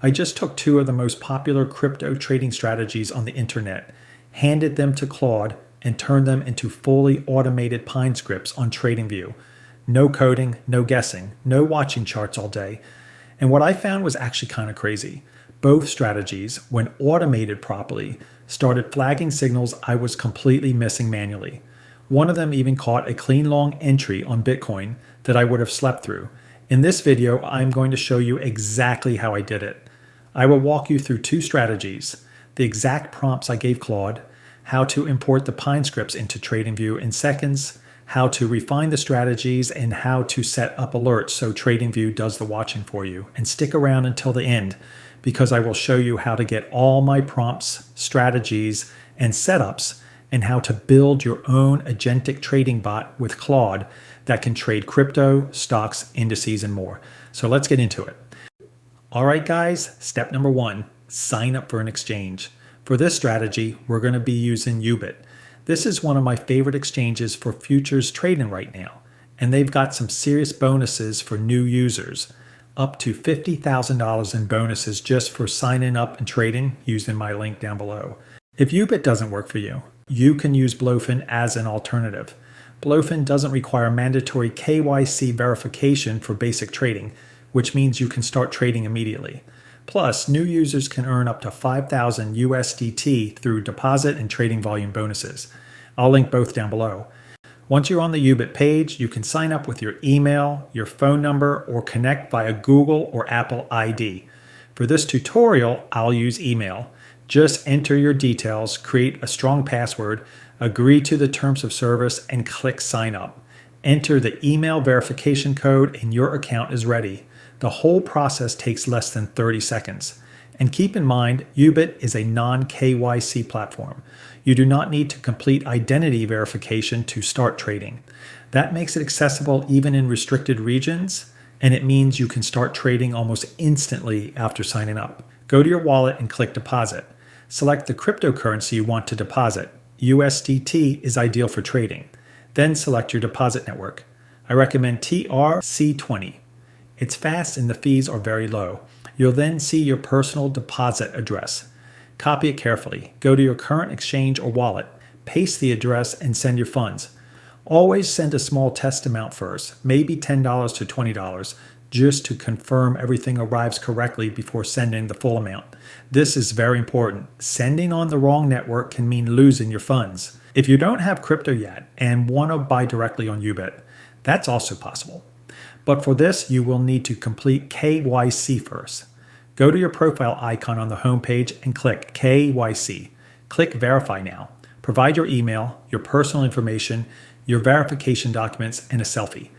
I just took two of the most popular crypto trading strategies on the internet, handed them to Claude, and turned them into fully automated Pine scripts on TradingView. No coding, no guessing, no watching charts all day. And what I found was actually kind of crazy. Both strategies, when automated properly, started flagging signals I was completely missing manually. One of them even caught a clean long entry on Bitcoin that I would have slept through. In this video, I'm going to show you exactly how I did it. I will walk you through two strategies, the exact prompts I gave Claude, how to import the Pine scripts into TradingView in seconds, how to refine the strategies, and how to set up alerts so TradingView does the watching for you. And stick around until the end, because I will show you how to get all my prompts, strategies, and setups, and how to build your own agentic trading bot with Claude that can trade crypto, stocks, indices, and more. So let's get into it. All right, guys, step number one, sign up for an exchange. For this strategy, we're going to be using Ubit. This is one of my favorite exchanges for futures trading right now, and they've got some serious bonuses for new users, up to $50,000 in bonuses just for signing up and trading using my link down below. If Ubit doesn't work for you, you can use Blofin as an alternative. Blofin doesn't require mandatory KYC verification for basic trading, which means you can start trading immediately. Plus, new users can earn up to 5,000 USDT through deposit and trading volume bonuses. I'll link both down below. Once you're on the Ubit page, you can sign up with your email, your phone number, or connect via Google or Apple ID. For this tutorial, I'll use email. Just enter your details, create a strong password, agree to the terms of service, and click sign up. Enter the email verification code and your account is ready. The whole process takes less than 30 seconds. And keep in mind, Ubit is a non-KYC platform. You do not need to complete identity verification to start trading. That makes it accessible even in restricted regions, and it means you can start trading almost instantly after signing up. Go to your wallet and click deposit. Select the cryptocurrency you want to deposit. USDT is ideal for trading. Then select your deposit network. I recommend TRC20. It's fast and the fees are very low. You'll then see your personal deposit address. Copy it carefully. Go to your current exchange or wallet, paste the address, and send your funds. Always send a small test amount first, maybe $10 to $20, just to confirm everything arrives correctly before sending the full amount. This is very important. Sending on the wrong network can mean losing your funds. If you don't have crypto yet and want to buy directly on Ubit, that's also possible. But for this, you will need to complete KYC first. Go to your profile icon on the home page and click KYC. Click Verify Now. Provide your email, your personal information, your verification documents, and a selfie.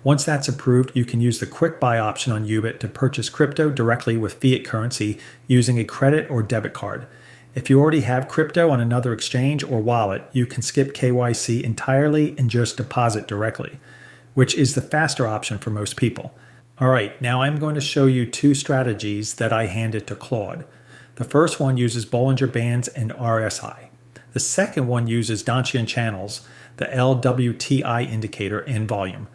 Once that's approved, you can use the Quick Buy option on Ubit to purchase crypto directly with fiat currency using a credit or debit card. If you already have crypto on another exchange or wallet, you can skip KYC entirely and just deposit directly, which is the faster option for most people. All right, now I'm going to show you two strategies that I handed to Claude. The first one uses Bollinger Bands and RSI. The second one uses Donchian channels, the LWTI indicator, and volume.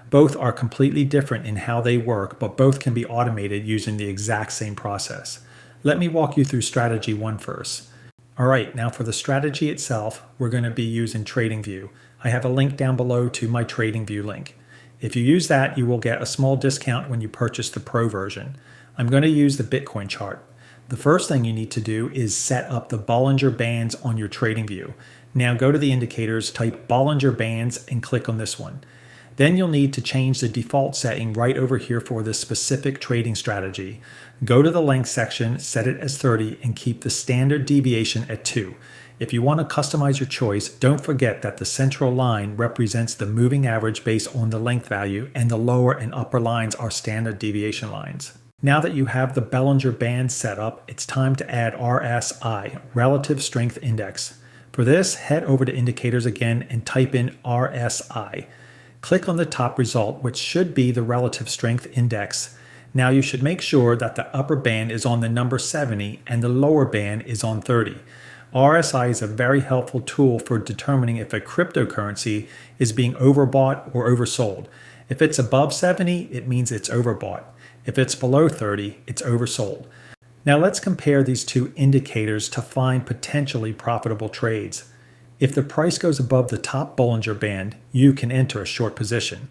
Both are completely different in how they work, but both can be automated using the exact same process. Let me walk you through strategy one first. All right, now for the strategy itself, we're going to be using TradingView. I have a link down below to my TradingView link. If you use that, you will get a small discount when you purchase the Pro version. I'm going to use the Bitcoin chart. The first thing you need to do is set up the Bollinger Bands on your TradingView. Now go to the indicators, type Bollinger Bands, and click on this one. Then you'll need to change the default setting right over here for this specific trading strategy. Go to the length section, set it as 30, and keep the standard deviation at 2. If you want to customize your choice, don't forget that the central line represents the moving average based on the length value, and the lower and upper lines are standard deviation lines. Now that you have the Bollinger Band set up, it's time to add RSI, Relative Strength Index. For this, head over to Indicators again and type in RSI. Click on the top result, which should be the Relative Strength Index. Now you should make sure that the upper band is on the number 70 and the lower band is on 30. RSI is a very helpful tool for determining if a cryptocurrency is being overbought or oversold. If it's above 70, it means it's overbought. If it's below 30, it's oversold. Now let's compare these two indicators to find potentially profitable trades. If the price goes above the top Bollinger Band, you can enter a short position.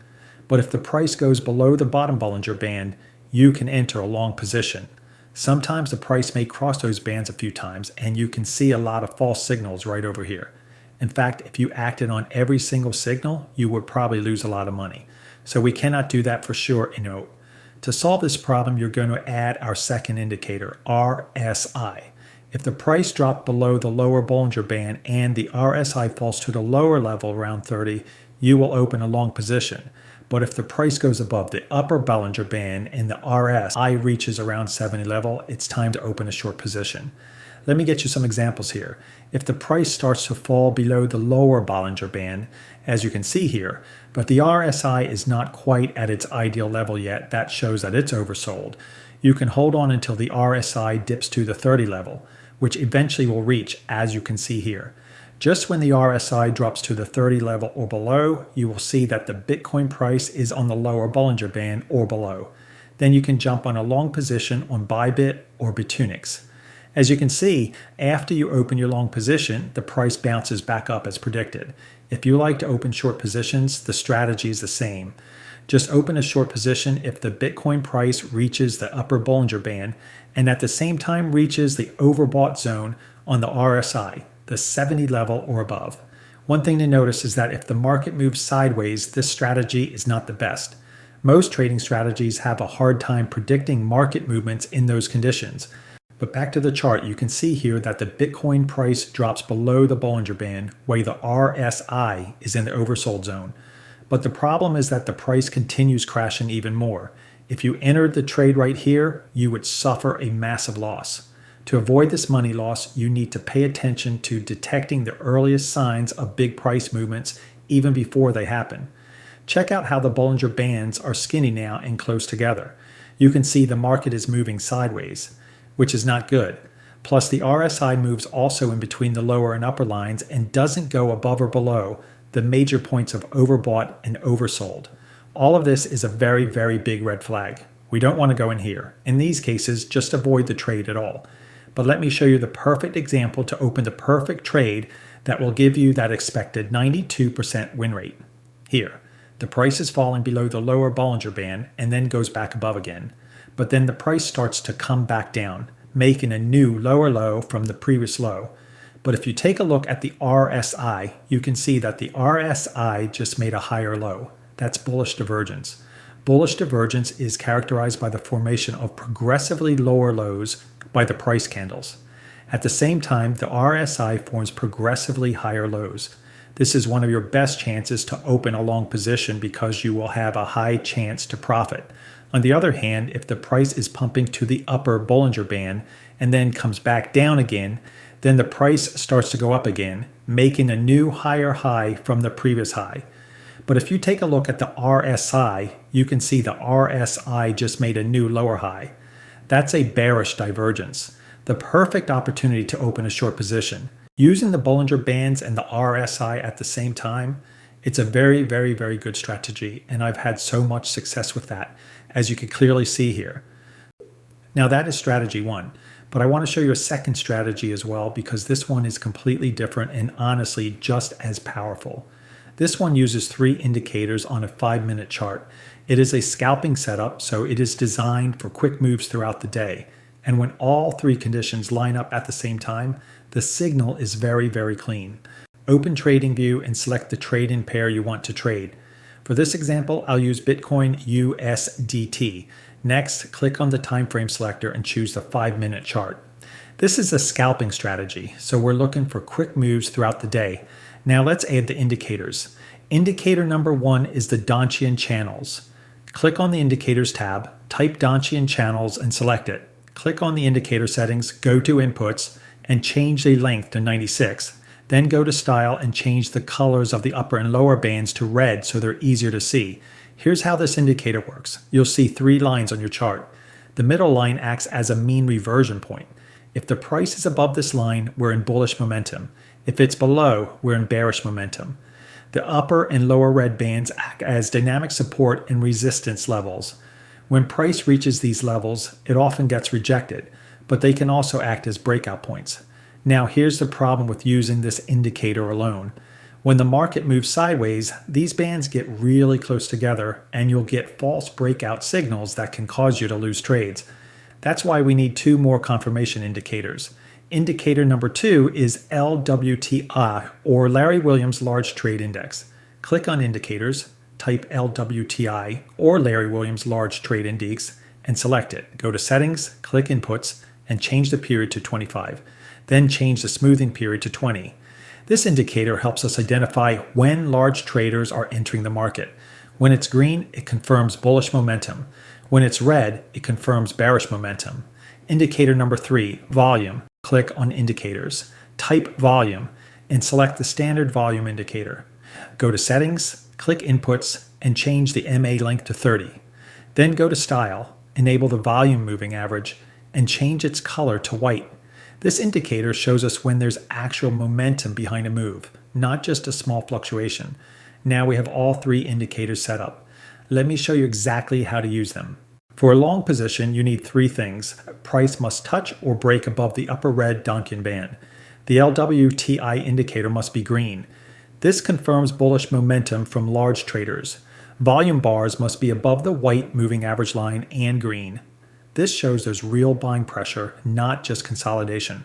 But if the price goes below the bottom Bollinger Band, you can enter a long position. Sometimes the price may cross those bands a few times, and you can see a lot of false signals right over here. In fact, if you acted on every single signal, you would probably lose a lot of money. So we cannot do that for sure. To solve this problem, you're going to add our second indicator, RSI. If the price dropped below the lower Bollinger Band and the RSI falls to the lower level around 30, you will open a long position. But if the price goes above the upper Bollinger Band and the RSI reaches around 70 level, it's time to open a short position. Let me get you some examples here. If the price starts to fall below the lower Bollinger Band, as you can see here, but the RSI is not quite at its ideal level yet, that shows that it's oversold. You can hold on until the RSI dips to the 30 level, which eventually will reach, as you can see here. Just when the RSI drops to the 30 level or below, you will see that the Bitcoin price is on the lower Bollinger Band or below. Then you can jump on a long position on Bybit or Bitunix. As you can see, after you open your long position, the price bounces back up as predicted. If you like to open short positions, the strategy is the same. Just open a short position if the Bitcoin price reaches the upper Bollinger Band and at the same time reaches the overbought zone on the RSI, the 70 level or above. One thing to notice is that if the market moves sideways, this strategy is not the best. Most trading strategies have a hard time predicting market movements in those conditions. But back to the chart, you can see here that the Bitcoin price drops below the Bollinger Band, where the RSI is in the oversold zone. But the problem is that the price continues crashing even more. If you entered the trade right here, you would suffer a massive loss. To avoid this money loss, you need to pay attention to detecting the earliest signs of big price movements even before they happen. Check out how the Bollinger Bands are skinny now and close together. You can see the market is moving sideways, which is not good. Plus the RSI moves also in between the lower and upper lines and doesn't go above or below the major points of overbought and oversold. All of this is a very, very big red flag. We don't want to go in here. In these cases, just avoid the trade at all. But let me show you the perfect example to open the perfect trade that will give you that expected 92% win rate. Here, the price is falling below the lower Bollinger Band and then goes back above again. But then the price starts to come back down, making a new lower low from the previous low. But if you take a look at the RSI, you can see that the RSI just made a higher low. That's bullish divergence. Bullish divergence is characterized by the formation of progressively lower lows by the price candles. At the same time, the RSI forms progressively higher lows. This is one of your best chances to open a long position because you will have a high chance to profit. On the other hand, if the price is pumping to the upper Bollinger Band and then comes back down again, then the price starts to go up again, making a new higher high from the previous high. But if you take a look at the RSI, you can see the RSI just made a new lower high. That's a bearish divergence, the perfect opportunity to open a short position. Using the Bollinger Bands and the RSI at the same time, it's a very, very, very good strategy, and I've had so much success with that, as you can clearly see here. Now that is strategy one, but I want to show you a second strategy as well because this one is completely different and honestly just as powerful. This one uses 3 indicators on a 5-minute chart. It is a scalping setup, so it is designed for quick moves throughout the day. And when all 3 conditions line up at the same time, the signal is very, very clean. Open TradingView and select the trade-in pair you want to trade. For this example, I'll use Bitcoin USDT. Next, click on the time frame selector and choose the 5-minute chart. This is a scalping strategy, so we're looking for quick moves throughout the day. Now let's add the indicators. Indicator number 1 is the Donchian channels. Click on the Indicators tab, type Donchian channels and select it. Click on the indicator settings, go to Inputs, and change the length to 96. Then go to Style and change the colors of the upper and lower bands to red so they're easier to see. Here's how this indicator works. You'll see 3 lines on your chart. The middle line acts as a mean reversion point. If the price is above this line, we're in bullish momentum. If it's below, we're in bearish momentum. The upper and lower red bands act as dynamic support and resistance levels. When price reaches these levels, it often gets rejected, but they can also act as breakout points. Now here's the problem with using this indicator alone. When the market moves sideways, these bands get really close together and you'll get false breakout signals that can cause you to lose trades. That's why we need two more confirmation indicators. Indicator number 2 is LWTI, or Larry Williams Large Trade Index. Click on Indicators, type LWTI or Larry Williams Large Trade Index and select it. Go to Settings, click Inputs, and change the period to 25. Then change the smoothing period to 20. This indicator helps us identify when large traders are entering the market. When it's green, it confirms bullish momentum. When it's red, it confirms bearish momentum. Indicator number 3, Volume. Click on Indicators, type Volume, and select the standard volume indicator. Go to Settings, click Inputs, and change the MA length to 30. Then go to Style, enable the volume moving average, and change its color to white. This indicator shows us when there's actual momentum behind a move, not just a small fluctuation. Now we have all 3 indicators set up. Let me show you exactly how to use them. For a long position, you need 3 things. Price must touch or break above the upper red Donchian band. The LWTI indicator must be green. This confirms bullish momentum from large traders. Volume bars must be above the white moving average line and green. This shows there's real buying pressure, not just consolidation.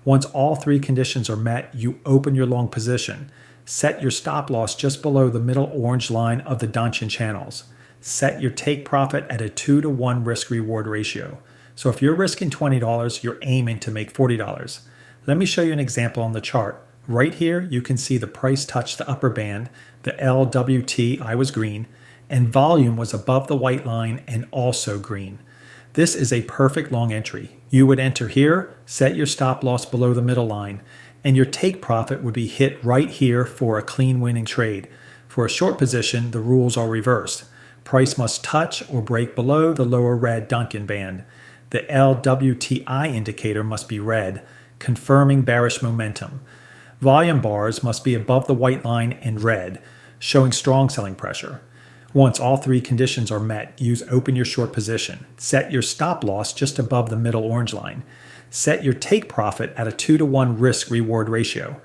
Once all 3 conditions are met, you open your long position. Set your stop loss just below the middle orange line of the Donchian channels. Set your take profit at a 2-to-1 risk-reward ratio. So if you're risking $20, you're aiming to make $40. Let me show you an example on the chart. Right here, you can see the price touched the upper band, the LWTI was green, and volume was above the white line and also green. This is a perfect long entry. You would enter here, set your stop loss below the middle line, and your take profit would be hit right here for a clean winning trade. For a short position, the rules are reversed. Price must touch or break below the lower red Donchian band. The LWTI indicator must be red, confirming bearish momentum. Volume bars must be above the white line and red, showing strong selling pressure. Once all 3 conditions are met, use open your short position. Set your stop loss just above the middle orange line. Set your take profit at a 2-to-1 risk-reward ratio.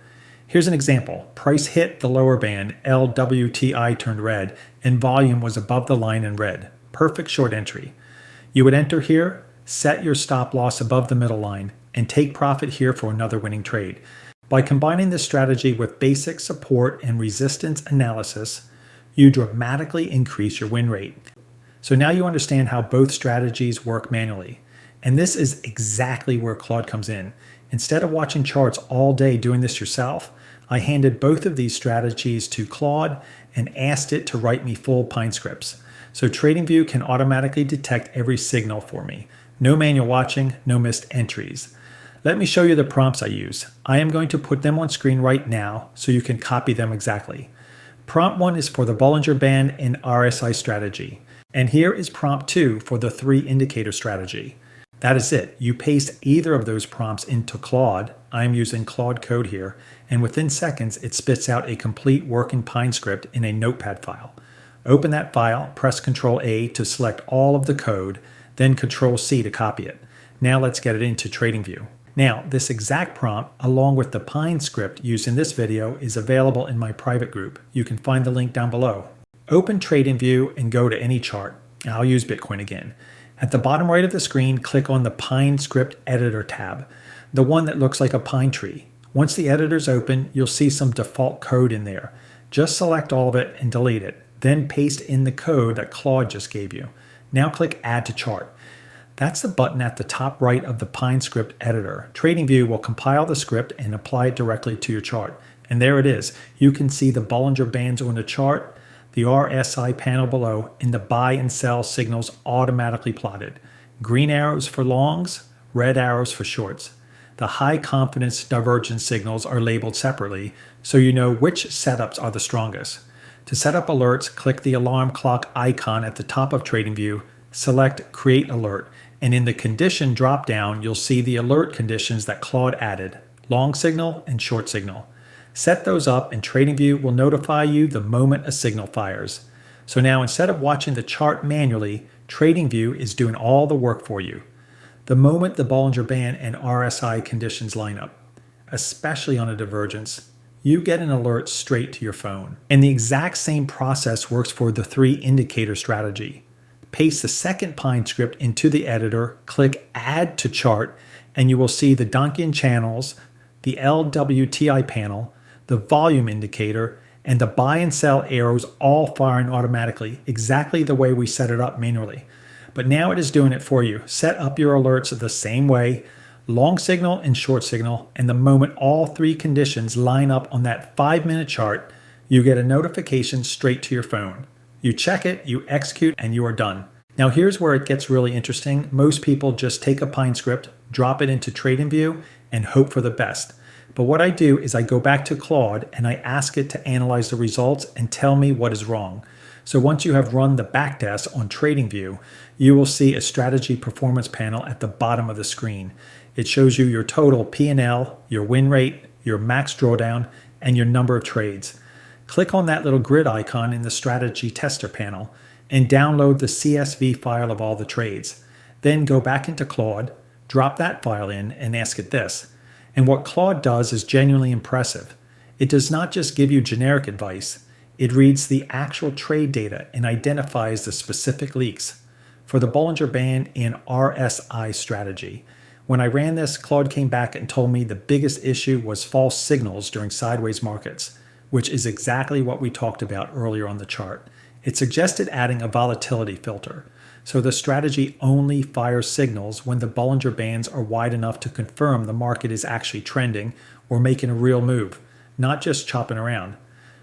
Here's an example. Price hit the lower band, LWTI turned red, and volume was above the line in red. Perfect short entry. You would enter here, set your stop loss above the middle line, and take profit here for another winning trade. By combining this strategy with basic support and resistance analysis, you dramatically increase your win rate. So now you understand how both strategies work manually. And this is exactly where Claude comes in. Instead of watching charts all day doing this yourself, I handed both of these strategies to Claude and asked it to write me full Pine scripts. So TradingView can automatically detect every signal for me. No manual watching, no missed entries. Let me show you the prompts I use. I am going to put them on screen right now so you can copy them exactly. Prompt 1 is for the Bollinger Band and RSI strategy. And here is prompt 2 for the 3 indicator strategy. That is it. You paste either of those prompts into Claude. I'm using Claude Code here, and within seconds it spits out a complete working Pine script in a notepad file. Open that file, press Ctrl A to select all of the code, then Ctrl C to copy it. Now let's get it into TradingView. Now, this exact prompt, along with the Pine script used in this video, is available in my private group. You can find the link down below. Open TradingView and go to any chart. I'll use Bitcoin again. At the bottom right of the screen, click on the Pine Script Editor tab, the one that looks like a pine tree. Once the editor's open, you'll see some default code in there. Just select all of it and delete it. Then paste in the code that Claude just gave you. Now click Add to Chart. That's the button at the top right of the Pine Script Editor. TradingView will compile the script and apply it directly to your chart. And there it is. You can see the Bollinger Bands on the chart, the RSI panel below, and the buy and sell signals automatically plotted. Green arrows for longs, red arrows for shorts. The high confidence divergence signals are labeled separately, so you know which setups are the strongest. To set up alerts, click the alarm clock icon at the top of TradingView, select Create Alert, and in the condition drop-down, you'll see the alert conditions that Claude added, long signal and short signal. Set those up and TradingView will notify you the moment a signal fires. So now instead of watching the chart manually, TradingView is doing all the work for you. the moment the Bollinger Band and RSI conditions line up, especially on a divergence, you get an alert straight to your phone. And the exact same process works for the 3 indicator strategy. Paste the second Pine script into the editor, click Add to Chart, and you will see the Donchian channels, the LWTI panel, the volume indicator, and the buy and sell arrows all firing automatically, exactly the way we set it up manually. But now it is doing it for you. Set up your alerts the same way, long signal and short signal, and the moment all 3 conditions line up on that 5-minute chart, you get a notification straight to your phone. You check it, you execute, and you are done. Now here's where it gets really interesting. Most people just take a Pine script, drop it into TradingView, and hope for the best. But what I do is I go back to Claude and I ask it to analyze the results and tell me what is wrong. So once you have run the backtest on TradingView, you will see a strategy performance panel at the bottom of the screen. It shows you your total P&L, your win rate, your max drawdown, and your number of trades. Click on that little grid icon in the strategy tester panel and download the CSV file of all the trades. Then go back into Claude, drop that file in, and ask it this. And what Claude does is genuinely impressive. It does not just give you generic advice. It reads the actual trade data and identifies the specific leaks. For the Bollinger Band and RSI strategy, when I ran this, Claude came back and told me the biggest issue was false signals during sideways markets, which is exactly what we talked about earlier on the chart. It suggested adding a volatility filter. So the strategy only fires signals when the Bollinger Bands are wide enough to confirm the market is actually trending or making a real move, not just chopping around.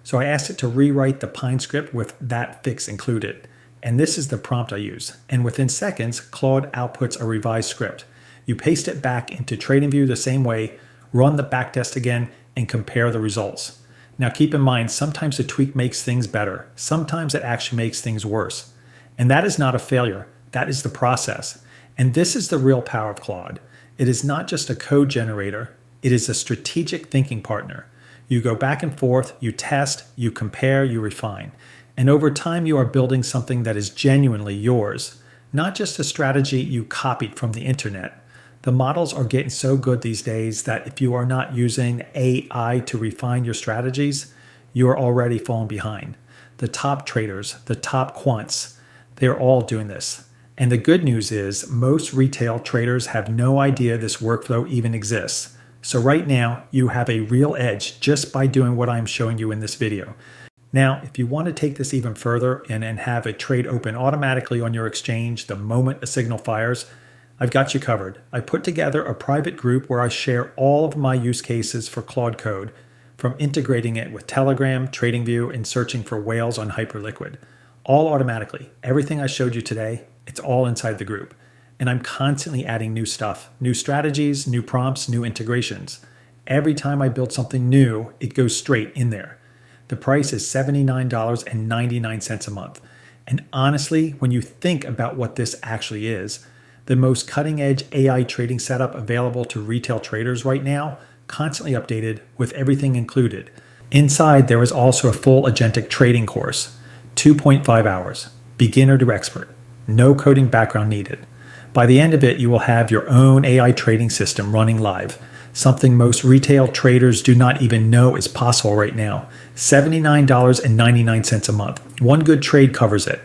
So I asked it to rewrite the Pine script with that fix included. And this is the prompt I use. And within seconds, Claude outputs a revised script. You paste it back into TradingView the same way, run the backtest again, and compare the results. Now keep in mind, sometimes a tweak makes things better. Sometimes it actually makes things worse. And that is not a failure. That is the process. And this is the real power of Claude. It is not just a code generator. It is a strategic thinking partner. You go back and forth, you test, you compare, you refine. And over time, you are building something that is genuinely yours, not just a strategy you copied from the internet. The models are getting so good these days that if you are not using AI to refine your strategies, you are already falling behind. The top traders, the top quants, they're all doing this. And the good news is most retail traders have no idea this workflow even exists. So right now, you have a real edge just by doing what I'm showing you in this video. Now, if you want to take this even further and have a trade open automatically on your exchange the moment a signal fires, I've got you covered. I put together a private group where I share all of my use cases for Claude Code, from integrating it with Telegram, TradingView, and searching for whales on Hyperliquid. All automatically. Everything I showed you today, it's all inside the group. And I'm constantly adding new stuff, new strategies, new prompts, new integrations. Every time I build something new, it goes straight in there. The price is $79.99 a month. And honestly, when you think about what this actually is, the most cutting-edge AI trading setup available to retail traders right now, constantly updated with everything included. Inside, there is also a full agentic trading course, 2.5 hours, beginner to expert, no coding background needed. By the end of it, you will have your own AI trading system running live, something most retail traders do not even know is possible right now. $79.99 a month. One good trade covers it.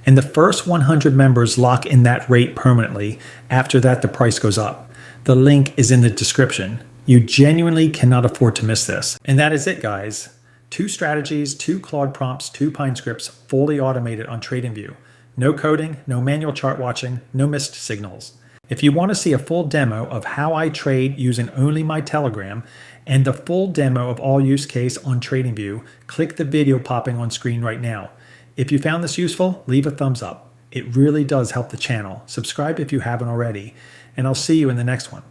And the first 100 members lock in that rate permanently. After that, the price goes up. The link is in the description. You genuinely cannot afford to miss this. And that is it, guys. 2 strategies, 2 Claude prompts, 2 Pine scripts, fully automated on TradingView. No coding, no manual chart watching, no missed signals. If you want to see a full demo of how I trade using only my Telegram and the full demo of all use case on TradingView, click the video popping on screen right now. If you found this useful, leave a thumbs up. It really does help the channel. Subscribe if you haven't already, and I'll see you in the next one.